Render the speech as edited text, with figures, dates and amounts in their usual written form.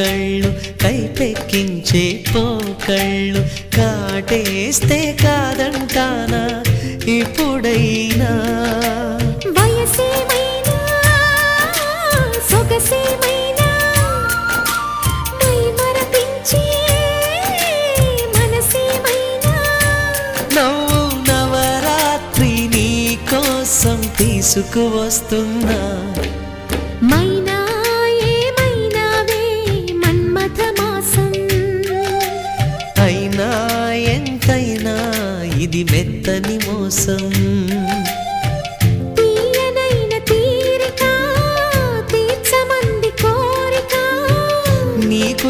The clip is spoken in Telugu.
కళ్ళు కైపెక్కించే పోకళ్ళు కాటేస్తే కాదంటానా ఇప్పుడైనా వయసేమైనా సొగసేమైనా మై మరపించే మనసేమైనా నవ్వు నవరాత్రి నీ కోసం తీసుకువస్తున్నా మైనా ఏమైనావే మన్మథ మాసం అయినా ఎంతైనా ఇది మెత్తని మోసం